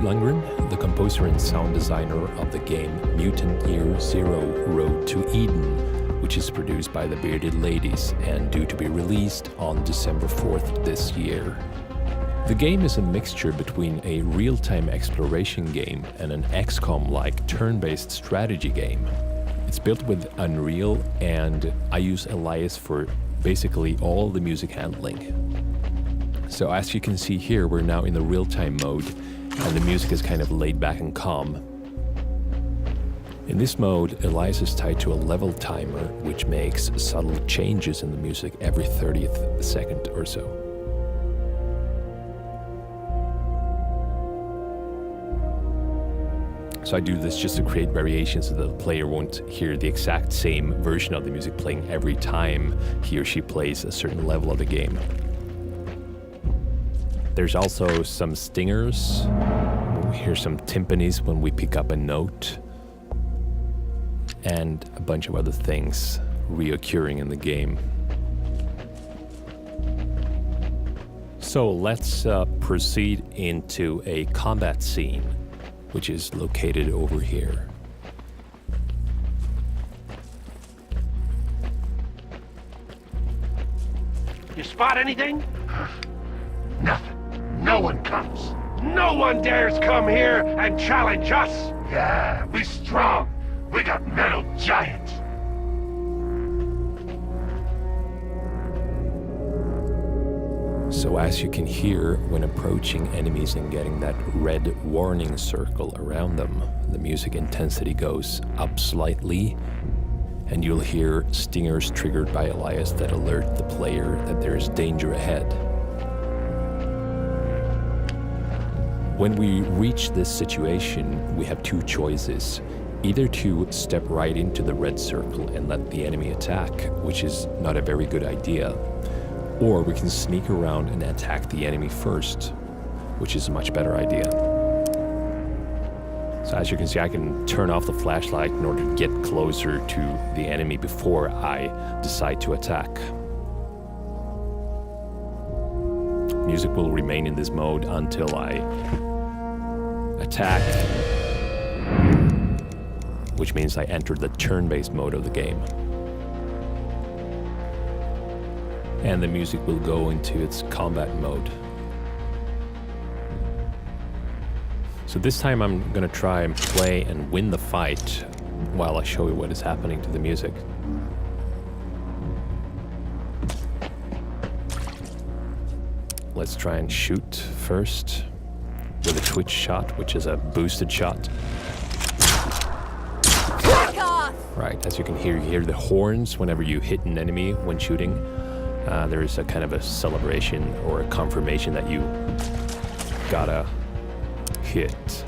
Lundgren, the composer and sound designer of the game Mutant Year Zero Road to Eden, which is produced by the Bearded Ladies and due to be released on December 4th this year. The game is a mixture between a real-time exploration game and an XCOM-like turn-based strategy game. It's built with Unreal, and I use Elias for basically all the music handling. So as you can see here, we're now in the real-time mode, and the music is kind of laid back and calm. In this mode, Elias is tied to a level timer, which makes subtle changes in the music every 30th second or so. So I do this just to create variations so that the player won't hear the exact same version of the music playing every time he or she plays a certain level of the game. There's also some stingers. We hear some timpanis when we pick up a note. And a bunch of other things reoccurring in the game. So let's proceed into a combat scene, which is located over here. You spot anything? Nothing. No one comes. No one dares come here and challenge us! Yeah, we strong. We got metal giants. So as you can hear, when approaching enemies and getting that red warning circle around them, the music intensity goes up slightly, and you'll hear stingers triggered by Elias that alert the player that there is danger ahead. When we reach this situation, we have two choices. Either to step right into the red circle and let the enemy attack, which is not a very good idea, or we can sneak around and attack the enemy first, which is a much better idea. So as you can see, I can turn off the flashlight in order to get closer to the enemy before I decide to attack. Music will remain in this mode until I attack, which means I enter the turn-based mode of the game. And the music will go into its combat mode. So this time I'm gonna try and play and win the fight while I show you what is happening to the music. Let's try and shoot first with a twitch shot, which is a boosted shot. Right, as you can hear, you hear the horns whenever you hit an enemy when shooting. There is a kind of a celebration or a confirmation that you gotta hit.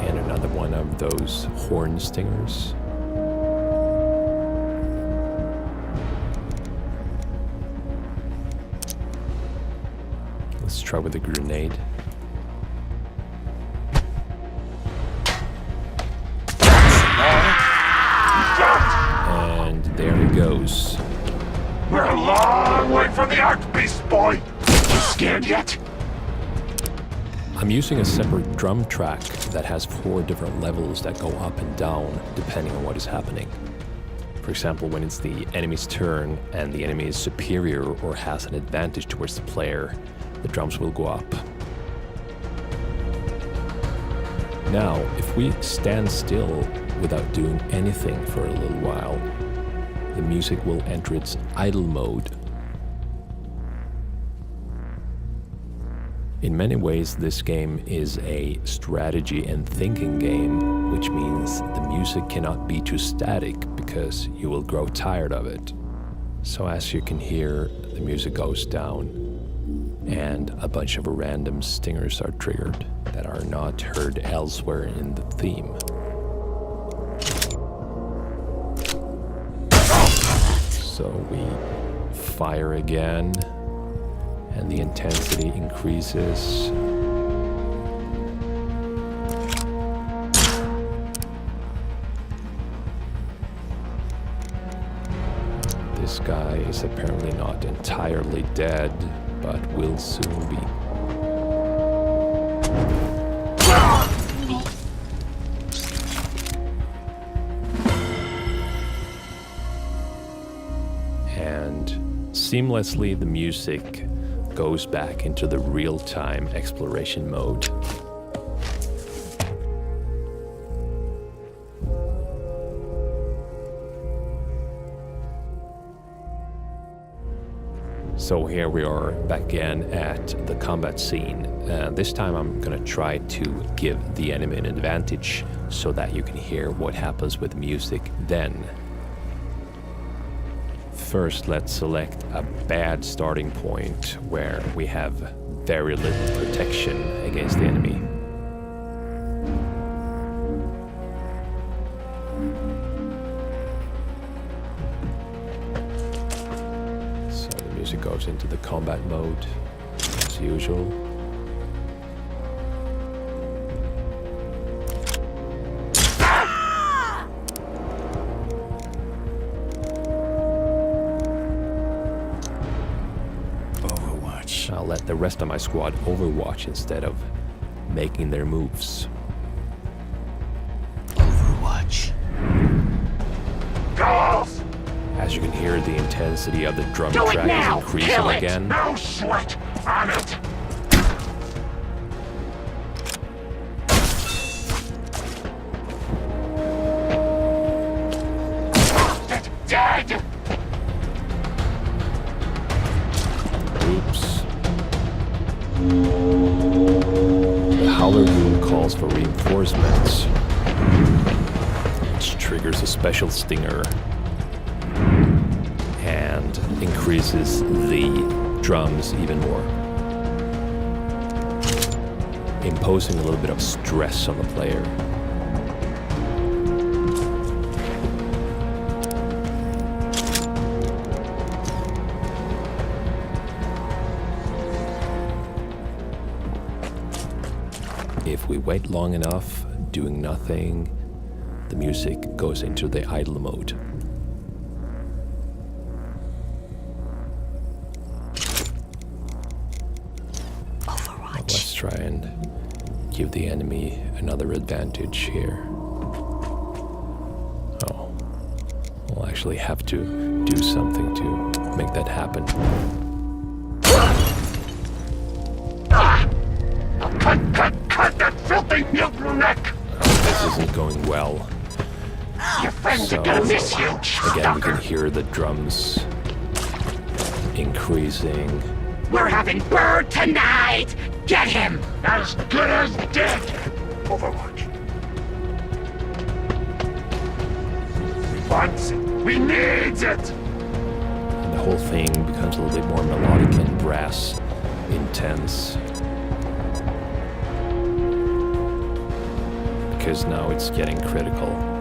And another one of those horn stingers. Let's try with a grenade. And there he goes. We're a long way from the Arc Beast, boy. You scared yet? I'm using a separate drum track that has 4 different levels that go up and down depending on what is happening. For example, when it's the enemy's turn and the enemy is superior or has an advantage towards the player, the drums will go up. Now, if we stand still without doing anything for a little while, the music will enter its idle mode. In many ways, this game is a strategy and thinking game, which means the music cannot be too static because you will grow tired of it. So as you can hear, the music goes down and a bunch of random stingers are triggered that are not heard elsewhere in the theme. So we fire again, and the intensity increases. This This guy is apparently not entirely dead, but will soon be. And seamlessly the music goes back into the real-time exploration mode. So here we are back again at the combat scene. This time I'm gonna try to give the enemy an advantage so that you can hear what happens with music then. First, let's select a bad starting point where we have very little protection against the enemy. So the music goes into the combat mode as usual. I'll let the rest of my squad overwatch instead of making their moves. Overwatch. Girls! As you can hear, the intensity of the drum Do it track now! is increasing Kill it! again. No sweat on it! It's dead! Oops. The Howler rune calls for reinforcements, which triggers a special stinger and increases the drums even more, imposing a little bit of stress on the player. If we wait long enough, doing nothing, the music goes into the idle mode. Overwatch. Let's try and give the enemy another advantage here. Oh, we'll actually have to do something to make that happen. Cut that filthy mutant neck! This isn't going well. Your friends So, are gonna miss you. again, we can hear the drums increasing. We're having Bird tonight. Get him. As good as dead! Overwatch. We want it. We need it! And the whole thing becomes a little bit more melodic and brass intense. Because now it's getting critical.